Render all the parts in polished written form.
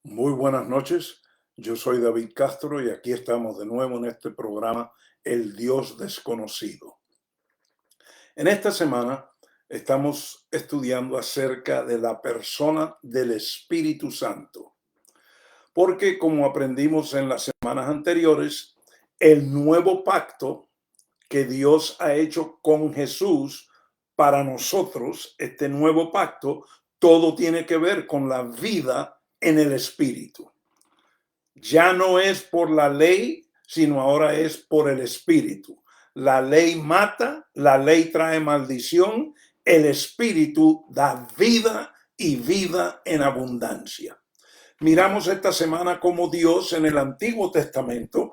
Muy buenas noches, yo soy David Castro y aquí estamos de nuevo en este programa El Dios Desconocido. En esta semana estamos estudiando acerca de la persona del Espíritu Santo, porque como aprendimos en las semanas anteriores, el nuevo pacto que Dios ha hecho con Jesús para nosotros, este nuevo pacto, todo tiene que ver con la vida en el Espíritu. Ya no es por la ley, sino ahora es por el Espíritu. La ley mata, la ley trae maldición, el Espíritu da vida y vida en abundancia. Miramos esta semana cómo Dios en el Antiguo Testamento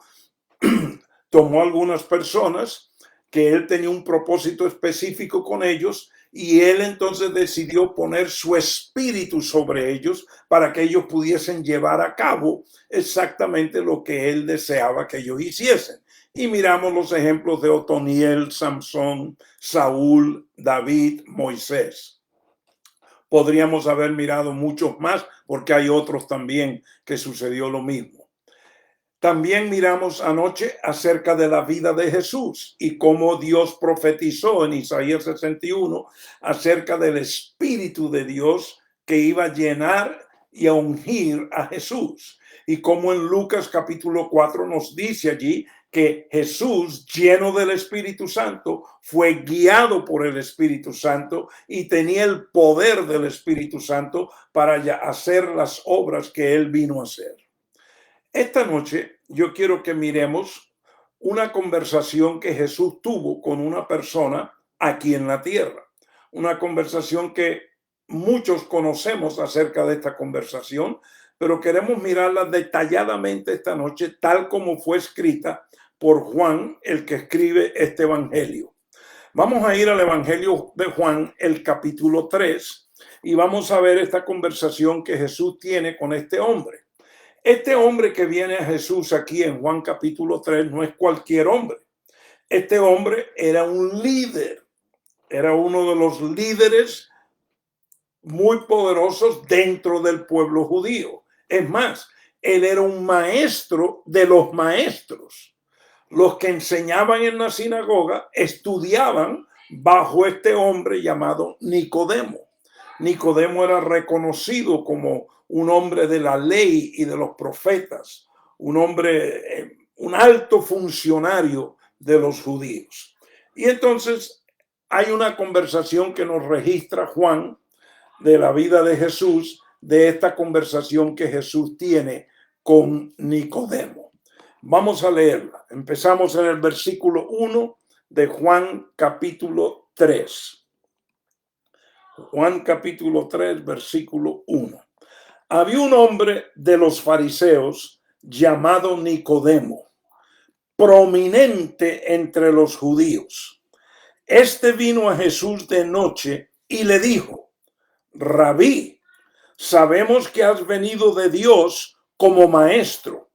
tomó algunas personas que él tenía un propósito específico con ellos y él entonces decidió poner su espíritu sobre ellos para que ellos pudiesen llevar a cabo exactamente lo que él deseaba que ellos hiciesen. Y miramos los ejemplos de Otoniel, Samson, Saúl, David, Moisés. Podríamos haber mirado muchos más porque hay otros también que sucedió lo mismo. También miramos anoche acerca de la vida de Jesús y cómo Dios profetizó en Isaías 61 acerca del Espíritu de Dios que iba a llenar y a ungir a Jesús. Y como en Lucas capítulo 4 nos dice allí que Jesús, lleno del Espíritu Santo, fue guiado por el Espíritu Santo y tenía el poder del Espíritu Santo para hacer las obras que él vino a hacer. Esta noche yo quiero que miremos una conversación que Jesús tuvo con una persona aquí en la tierra. Una conversación que muchos conocemos acerca de esta conversación, pero queremos mirarla detalladamente esta noche, tal como fue escrita por Juan, el que escribe este evangelio. Vamos a ir al evangelio de Juan, el capítulo 3, y vamos a ver esta conversación que Jesús tiene con este hombre. Este hombre que viene a Jesús aquí en Juan capítulo 3 no es cualquier hombre. Este hombre era un líder, era uno de los líderes muy poderosos dentro del pueblo judío. Es más, él era un maestro de los maestros. Los que enseñaban en la sinagoga estudiaban bajo este hombre llamado Nicodemo. Nicodemo era reconocido como un hombre de la ley y de los profetas, un hombre, un alto funcionario de los judíos. Y entonces hay una conversación que nos registra Juan de la vida de Jesús, de esta conversación que Jesús tiene con Nicodemo. Vamos a leerla. Empezamos en el versículo 1 de Juan capítulo 3. Juan capítulo 3, versículo 1. Había un hombre de los fariseos llamado Nicodemo, prominente entre los judíos. Este vino a Jesús de noche y le dijo: Rabí, sabemos que has venido de Dios como maestro,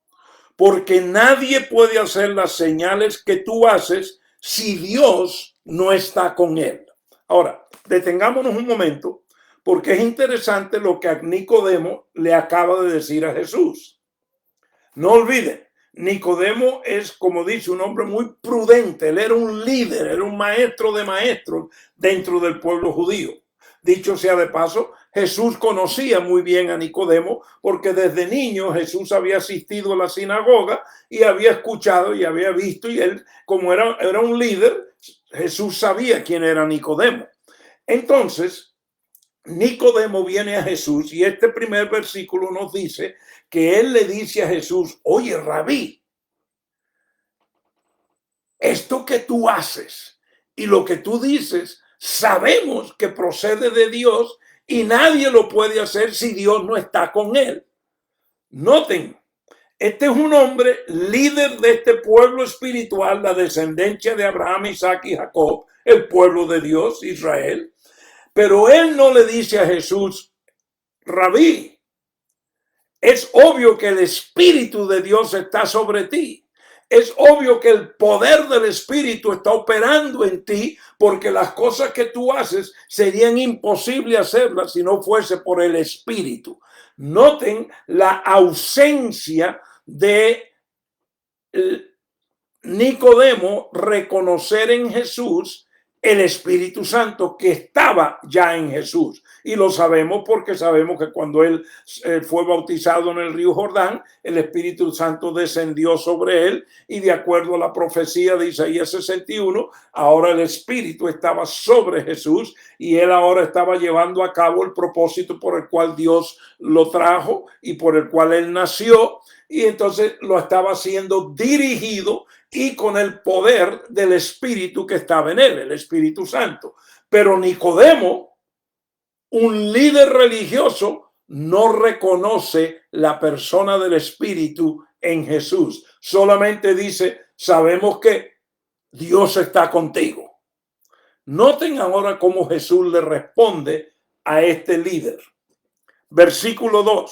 porque nadie puede hacer las señales que tú haces si Dios no está con él. Ahora, detengámonos un momento, porque es interesante lo que a Nicodemo le acaba de decir a Jesús. No olviden, Nicodemo es, como dice, un hombre muy prudente. Él era un líder, era un maestro de maestros dentro del pueblo judío. Dicho sea de paso, Jesús conocía muy bien a Nicodemo porque desde niño Jesús había asistido a la sinagoga y había escuchado y había visto, y él, como era un líder, Jesús sabía quién era Nicodemo. Entonces, Nicodemo viene a Jesús y este primer versículo nos dice que él le dice a Jesús: oye, Rabí, esto que tú haces y lo que tú dices, sabemos que procede de Dios y nadie lo puede hacer si Dios no está con él. Noten, este es un hombre líder de este pueblo espiritual, la descendencia de Abraham, Isaac y Jacob, el pueblo de Dios, Israel. Pero él no le dice a Jesús: Rabí, es obvio que el Espíritu de Dios está sobre ti. Es obvio que el poder del Espíritu está operando en ti, porque las cosas que tú haces serían imposibles hacerlas si no fuese por el Espíritu. Noten la ausencia de Nicodemo reconocer en Jesús el Espíritu Santo que estaba ya en Jesús. Y lo sabemos porque sabemos que cuando él fue bautizado en el río Jordán, el Espíritu Santo descendió sobre él y de acuerdo a la profecía de Isaías 61, ahora el Espíritu estaba sobre Jesús y él ahora estaba llevando a cabo el propósito por el cual Dios lo trajo y por el cual él nació. Y entonces lo estaba haciendo dirigido y con el poder del Espíritu que estaba en él, el Espíritu Santo. Pero Nicodemo, un líder religioso, no reconoce la persona del Espíritu en Jesús. Solamente dice, sabemos que Dios está contigo. Noten ahora cómo Jesús le responde a este líder. Versículo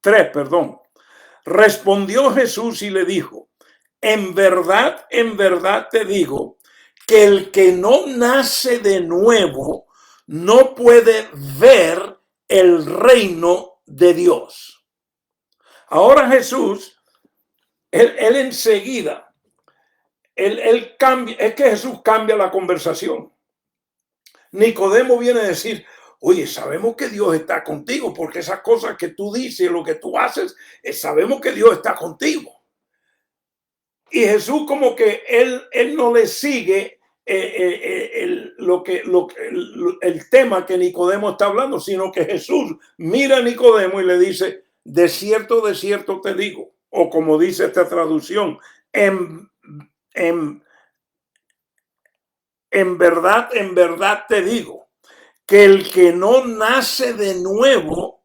3. Respondió Jesús y le dijo, en verdad te digo que el que no nace de nuevo no puede ver el reino de Dios. Ahora Jesús, él enseguida, él cambia, es que Jesús cambia la conversación. Nicodemo viene a decir, oye, sabemos que Dios está contigo porque esas cosas que tú dices, lo que tú haces, sabemos que Dios está contigo. Y Jesús como que él no le sigue el tema que Nicodemo está hablando, sino que Jesús mira a Nicodemo y le dice, de cierto te digo, o como dice esta traducción, en verdad te digo, que el que no nace de nuevo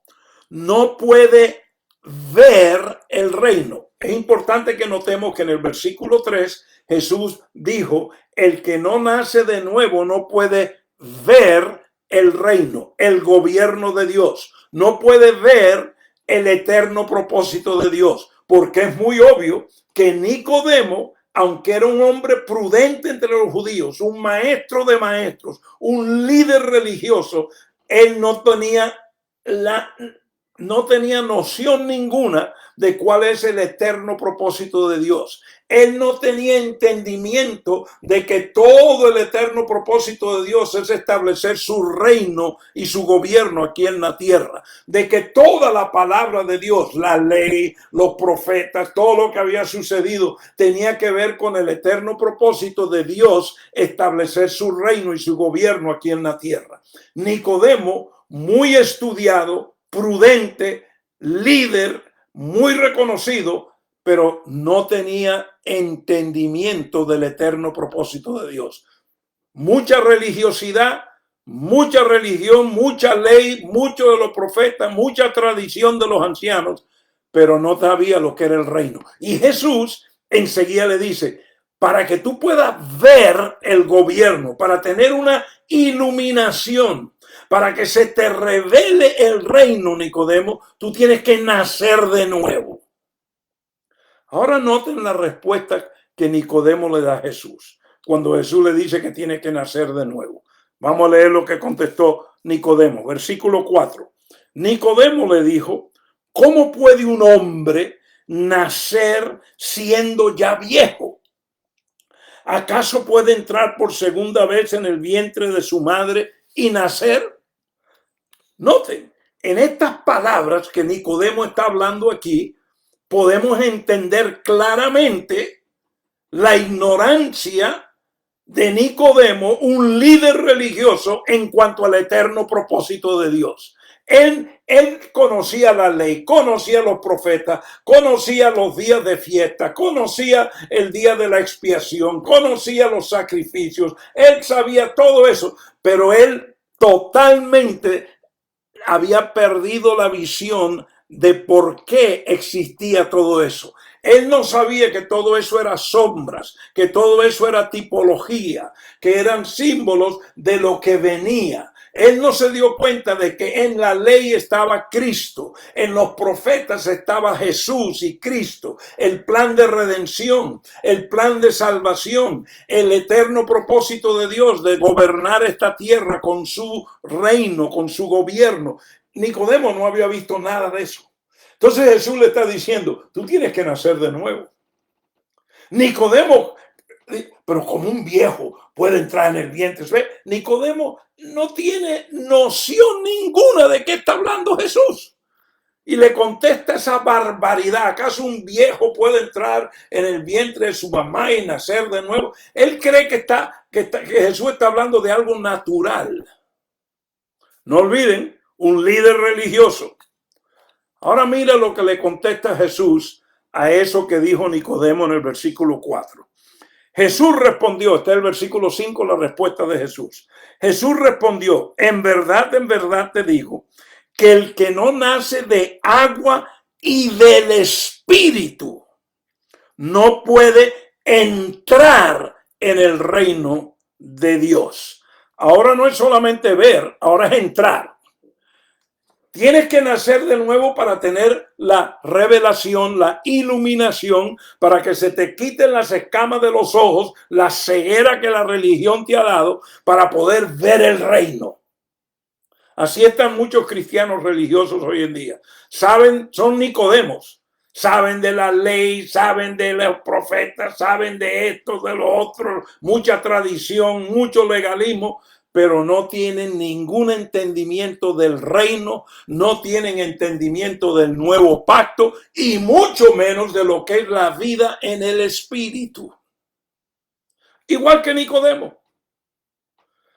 no puede ver el reino. Es importante que notemos que en el versículo 3 Jesús dijo, el que no nace de nuevo no puede ver el reino, el gobierno de Dios, no puede ver el eterno propósito de Dios, porque es muy obvio que Nicodemo, aunque era un hombre prudente entre los judíos, un maestro de maestros, un líder religioso, él no tenía noción ninguna de cuál es el eterno propósito de Dios. Él no tenía entendimiento de que todo el eterno propósito de Dios es establecer su reino y su gobierno aquí en la tierra. De que toda la palabra de Dios, la ley, los profetas, todo lo que había sucedido tenía que ver con el eterno propósito de Dios establecer su reino y su gobierno aquí en la tierra. Nicodemo, muy estudiado, prudente, líder, muy reconocido, pero no tenía entendimiento del eterno propósito de Dios. Mucha religiosidad, mucha religión, mucha ley, muchos de los profetas, mucha tradición de los ancianos, pero no sabía lo que era el reino. Y Jesús enseguida le dice, para que tú puedas ver el gobierno, para tener una iluminación, para que se te revele el reino, Nicodemo, tú tienes que nacer de nuevo. Ahora noten la respuesta que Nicodemo le da a Jesús, cuando Jesús le dice que tiene que nacer de nuevo. Vamos a leer lo que contestó Nicodemo, versículo 4. Nicodemo le dijo, ¿cómo puede un hombre nacer siendo ya viejo? ¿Acaso puede entrar por segunda vez en el vientre de su madre y nacer? Noten, en estas palabras que Nicodemo está hablando aquí, podemos entender claramente la ignorancia de Nicodemo, un líder religioso en cuanto al eterno propósito de Dios. Él conocía la ley, conocía los profetas, conocía los días de fiesta, conocía el día de la expiación, conocía los sacrificios, él sabía todo eso, pero él totalmente había perdido la visión de por qué existía todo eso. Él no sabía que todo eso era sombras, que todo eso era tipología, que eran símbolos de lo que venía. Él no se dio cuenta de que en la ley estaba Cristo, en los profetas estaba Jesús y Cristo, el plan de redención, el plan de salvación, el eterno propósito de Dios de gobernar esta tierra con su reino, con su gobierno. Nicodemo no había visto nada de eso. Entonces Jesús le está diciendo, tú tienes que nacer de nuevo. Nicodemo, pero como un viejo puede entrar en el vientre. Nicodemo no tiene noción ninguna de qué está hablando Jesús. Y le contesta esa barbaridad. ¿Acaso un viejo puede entrar en el vientre de su mamá y nacer de nuevo? Él cree que Jesús está hablando de algo natural. No olviden, un líder religioso. Ahora mira lo que le contesta Jesús a eso que dijo Nicodemo en el versículo 4. Jesús respondió, está el versículo 5, la respuesta de Jesús. Jesús respondió, en verdad te digo, que el que no nace de agua y del Espíritu no puede entrar en el reino de Dios. Ahora no es solamente ver, ahora es entrar. Tienes que nacer de nuevo para tener la revelación, la iluminación, para que se te quiten las escamas de los ojos, la ceguera que la religión te ha dado, para poder ver el reino. Así están muchos cristianos religiosos hoy en día. Saben, son Nicodemos. Saben de la ley, saben de los profetas, saben de esto, de lo otro, mucha tradición, mucho legalismo, pero no tienen ningún entendimiento del reino, no tienen entendimiento del nuevo pacto y mucho menos de lo que es la vida en el Espíritu. Igual que Nicodemo,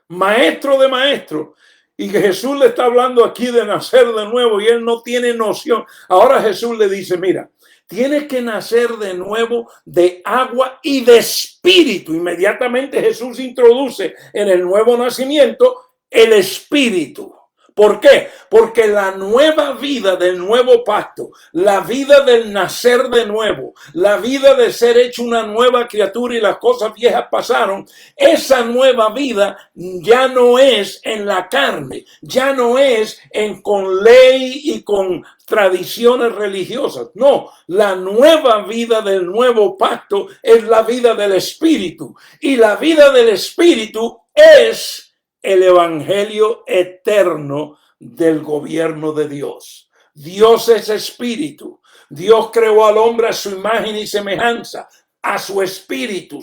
maestro de maestros. Y que Jesús le está hablando aquí de nacer de nuevo y él no tiene noción. Ahora Jesús le dice, mira, tienes que nacer de nuevo de agua y de espíritu. Inmediatamente Jesús introduce en el nuevo nacimiento el espíritu. ¿Por qué? Porque la nueva vida del nuevo pacto, la vida del nacer de nuevo, la vida de ser hecho una nueva criatura y las cosas viejas pasaron, esa nueva vida ya no es en la carne, ya no es con ley y con tradiciones religiosas. No, la nueva vida del nuevo pacto es la vida del Espíritu. Y la vida del Espíritu es el evangelio eterno del gobierno de Dios. Dios es espíritu. Dios creó al hombre a su imagen y semejanza, a su espíritu,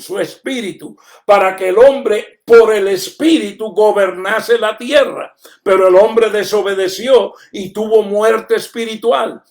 para que el hombre por el espíritu gobernase la tierra. Pero el hombre desobedeció y tuvo muerte espiritual.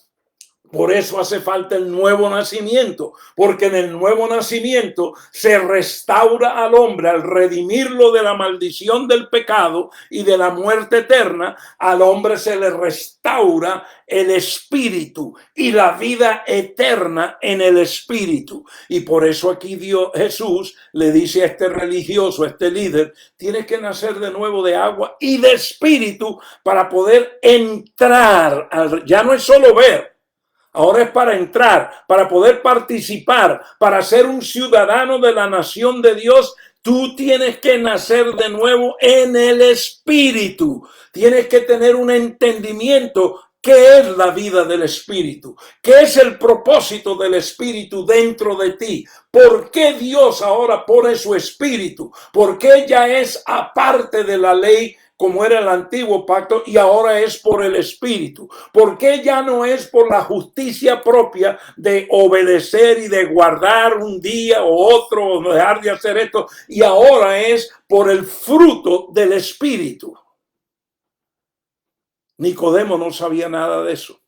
Por eso hace falta el nuevo nacimiento, porque en el nuevo nacimiento se restaura al hombre, al redimirlo de la maldición del pecado y de la muerte eterna, al hombre se le restaura el espíritu y la vida eterna en el espíritu. Y por eso aquí Jesús le dice a este religioso, a este líder, tienes que nacer de nuevo de agua y de espíritu para poder entrar. Ya no es solo ver. Ahora es para entrar, para poder participar, para ser un ciudadano de la nación de Dios. Tú tienes que nacer de nuevo en el Espíritu. Tienes que tener un entendimiento. ¿Qué es la vida del Espíritu? ¿Qué es el propósito del Espíritu dentro de ti? ¿Por qué Dios ahora pone su Espíritu? ¿Por qué ya es aparte de la ley como era el antiguo pacto y ahora es por el Espíritu? ¿Por qué ya no es por la justicia propia de obedecer y de guardar un día o otro o dejar de hacer esto, y ahora es por el fruto del Espíritu? Nicodemo no sabía nada de eso.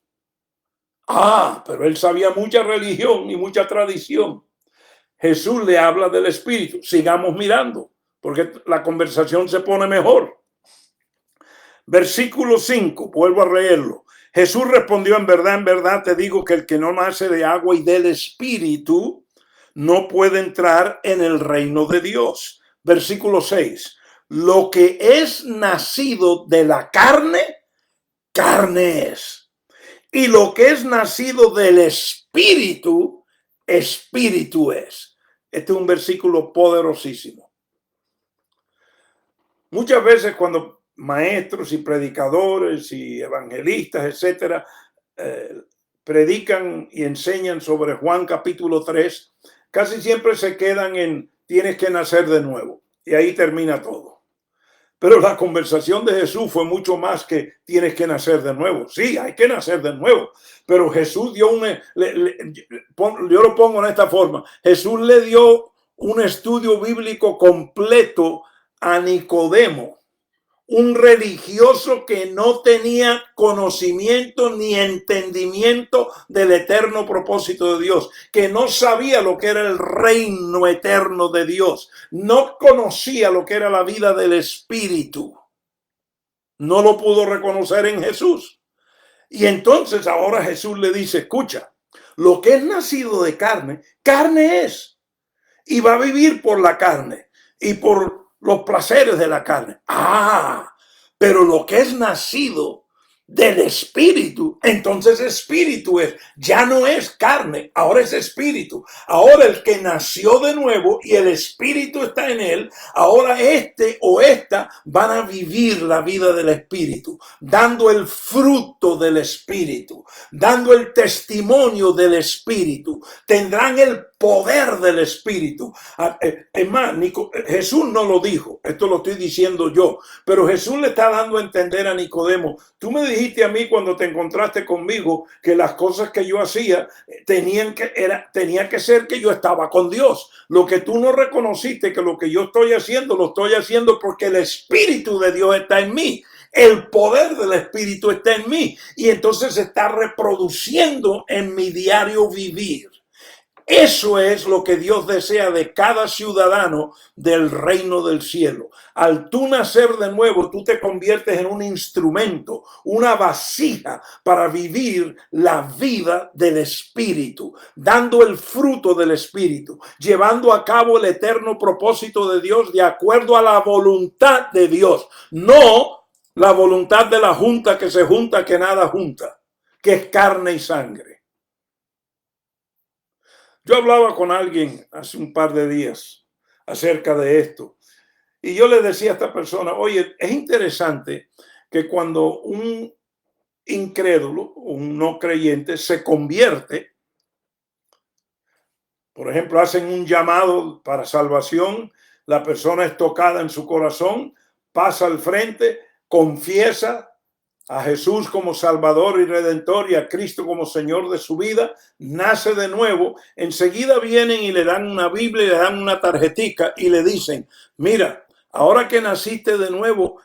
Pero él sabía mucha religión y mucha tradición. Jesús le habla del Espíritu. Sigamos mirando, porque la conversación se pone mejor. Versículo 5, vuelvo a leerlo. Jesús respondió, en verdad te digo que el que no nace de agua y del Espíritu no puede entrar en el reino de Dios. Versículo 6, lo que es nacido de la carne, carne es. Y lo que es nacido del Espíritu, Espíritu es. Este es un versículo poderosísimo. Muchas veces cuando maestros y predicadores y evangelistas, etcétera, predican y enseñan sobre Juan capítulo 3, casi siempre se quedan en tienes que nacer de nuevo. Y ahí termina todo. Pero la conversación de Jesús fue mucho más que tienes que nacer de nuevo. Sí, hay que nacer de nuevo. Pero Jesús dio yo lo pongo en esta forma. Jesús le dio un estudio bíblico completo a Nicodemo, un religioso que no tenía conocimiento ni entendimiento del eterno propósito de Dios, que no sabía lo que era el reino eterno de Dios, no conocía lo que era la vida del Espíritu, no lo pudo reconocer en Jesús. Y entonces ahora Jesús le dice, escucha, lo que es nacido de carne, carne es, y va a vivir por la carne y por los placeres de la carne. Pero lo que es nacido del Espíritu, entonces Espíritu es, ya no es carne, ahora es Espíritu. Ahora el que nació de nuevo y el Espíritu está en él, ahora este o esta van a vivir la vida del Espíritu, dando el fruto del Espíritu, dando el testimonio del Espíritu, tendrán el poder del Espíritu. Es más, Jesús no lo dijo, esto lo estoy diciendo yo, pero Jesús le está dando a entender a Nicodemo, tú me dijiste a mí cuando te encontraste conmigo que las cosas que yo hacía tenía que ser que yo estaba con Dios. Lo que tú no reconociste, que lo que yo estoy haciendo, lo estoy haciendo porque el Espíritu de Dios está en mí. El poder del Espíritu está en mí y entonces se está reproduciendo en mi diario vivir. Eso es lo que Dios desea de cada ciudadano del reino del cielo. Al tú nacer de nuevo, tú te conviertes en un instrumento, una vasija para vivir la vida del Espíritu, dando el fruto del Espíritu, llevando a cabo el eterno propósito de Dios de acuerdo a la voluntad de Dios, no la voluntad de la junta que se junta, que nada junta, que es carne y sangre. Yo hablaba con alguien hace un par de días acerca de esto y yo le decía a esta persona, oye, es interesante que cuando un incrédulo, un no creyente se convierte, por ejemplo, hacen un llamado para salvación, la persona es tocada en su corazón, pasa al frente, confiesa a Jesús como Salvador y Redentor y a Cristo como Señor de su vida, nace de nuevo, enseguida vienen y le dan una Biblia y le dan una tarjetica y le dicen, mira, ahora que naciste de nuevo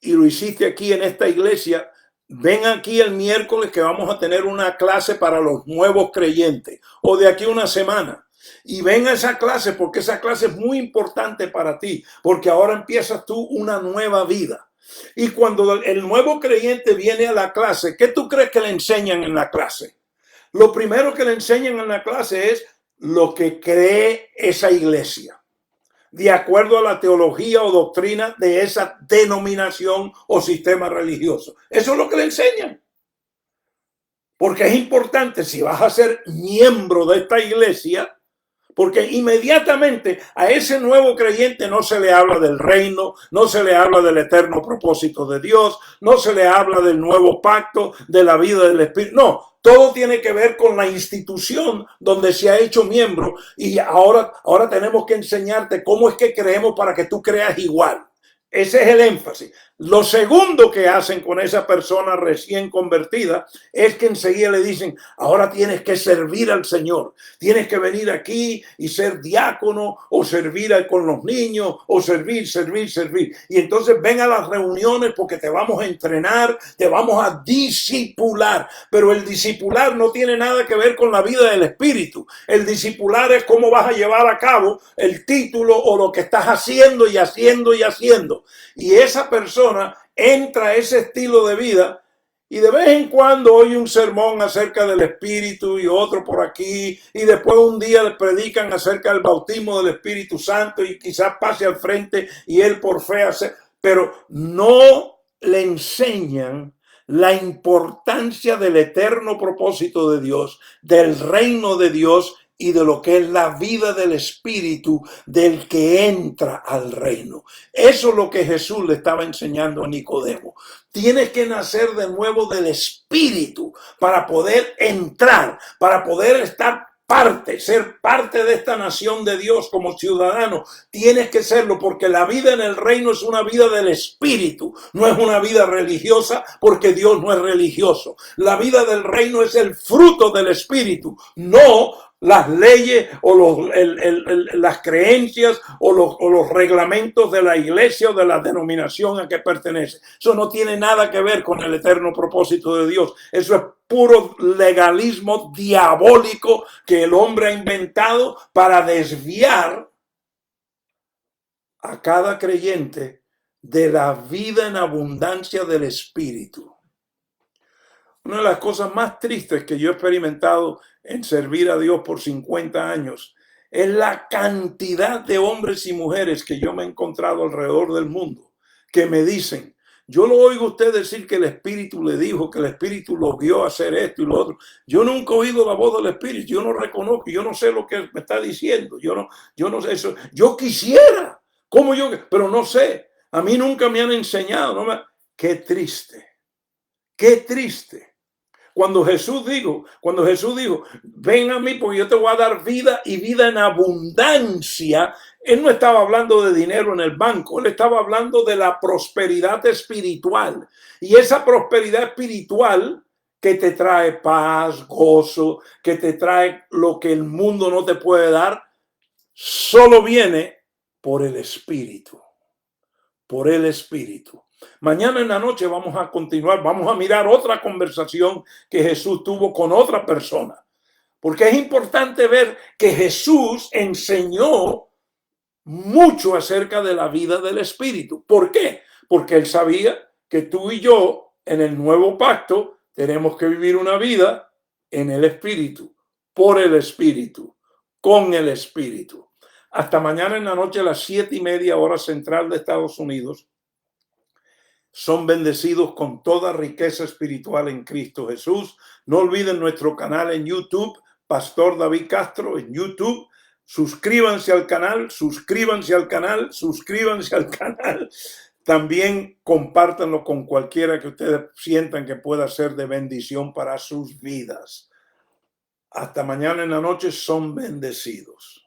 y lo hiciste aquí en esta iglesia, ven aquí el miércoles que vamos a tener una clase para los nuevos creyentes o de aquí una semana. Y ven a esa clase porque esa clase es muy importante para ti, porque ahora empiezas tú una nueva vida. Y cuando el nuevo creyente viene a la clase, ¿qué tú crees que le enseñan en la clase? Lo primero que le enseñan en la clase es lo que cree esa iglesia, de acuerdo a la teología o doctrina de esa denominación o sistema religioso. Eso es lo que le enseñan. Porque es importante, si vas a ser miembro de esta iglesia, porque inmediatamente a ese nuevo creyente no se le habla del reino, no se le habla del eterno propósito de Dios, no se le habla del nuevo pacto, de la vida del Espíritu. No, todo tiene que ver con la institución donde se ha hecho miembro y ahora tenemos que enseñarte cómo es que creemos para que tú creas igual. Ese es el énfasis. Lo segundo que hacen con esa persona recién convertida es que enseguida le dicen, ahora tienes que servir al Señor. Tienes que venir aquí y ser diácono o servir con los niños o servir. Y entonces ven a las reuniones porque te vamos a entrenar, te vamos a discipular. Pero el discipular no tiene nada que ver con la vida del Espíritu. El discipular es cómo vas a llevar a cabo el título o lo que estás haciendo y haciendo y haciendo. Y esa persona entra a ese estilo de vida y de vez en cuando oye un sermón acerca del Espíritu y otro por aquí y después un día le predican acerca del bautismo del Espíritu Santo y quizás pase al frente y él por fe hace, pero no le enseñan la importancia del eterno propósito de Dios, del reino de Dios y de lo que es la vida del Espíritu del que entra al reino. Eso es lo que Jesús le estaba enseñando a Nicodemo. Tienes que nacer de nuevo del Espíritu para poder entrar, para poder estar ser parte de esta nación de Dios como ciudadano. Tienes que serlo porque la vida en el reino es una vida del espíritu, no es una vida religiosa porque Dios no es religioso. La vida del reino es el fruto del espíritu, no las leyes o las creencias o los reglamentos de la iglesia o de la denominación a que pertenece. Eso no tiene nada que ver con el eterno propósito de Dios. Eso es puro legalismo diabólico que el hombre ha inventado para desviar a cada creyente de la vida en abundancia del espíritu. Una de las cosas más tristes que yo he experimentado en servir a Dios por 50 años es la cantidad de hombres y mujeres que yo me he encontrado alrededor del mundo que me dicen, yo lo oigo a usted decir que el Espíritu le dijo, que el Espíritu lo guió a hacer esto y lo otro. Yo nunca he oído la voz del Espíritu, yo no reconozco, yo no sé lo que me está diciendo, yo no sé eso. Yo quisiera, pero no sé. A mí nunca me han enseñado. Qué triste, qué triste. Cuando Jesús dijo, ven a mí porque yo te voy a dar vida y vida en abundancia, él no estaba hablando de dinero en el banco, él estaba hablando de la prosperidad espiritual. Y esa prosperidad espiritual que te trae paz, gozo, que te trae lo que el mundo no te puede dar, solo viene por el Espíritu, por el Espíritu. Mañana en la noche vamos a continuar, vamos a mirar otra conversación que Jesús tuvo con otra persona. Porque es importante ver que Jesús enseñó mucho acerca de la vida del Espíritu. ¿Por qué? Porque él sabía que tú y yo en el nuevo pacto tenemos que vivir una vida en el Espíritu, por el Espíritu, con el Espíritu. Hasta mañana en la noche a las 7:30 hora central de Estados Unidos. Son bendecidos con toda riqueza espiritual en Cristo Jesús. No olviden nuestro canal en YouTube, Pastor David Castro en YouTube. Suscríbanse al canal, suscríbanse al canal, suscríbanse al canal. También compártanlo con cualquiera que ustedes sientan que pueda ser de bendición para sus vidas. Hasta mañana en la noche, son bendecidos.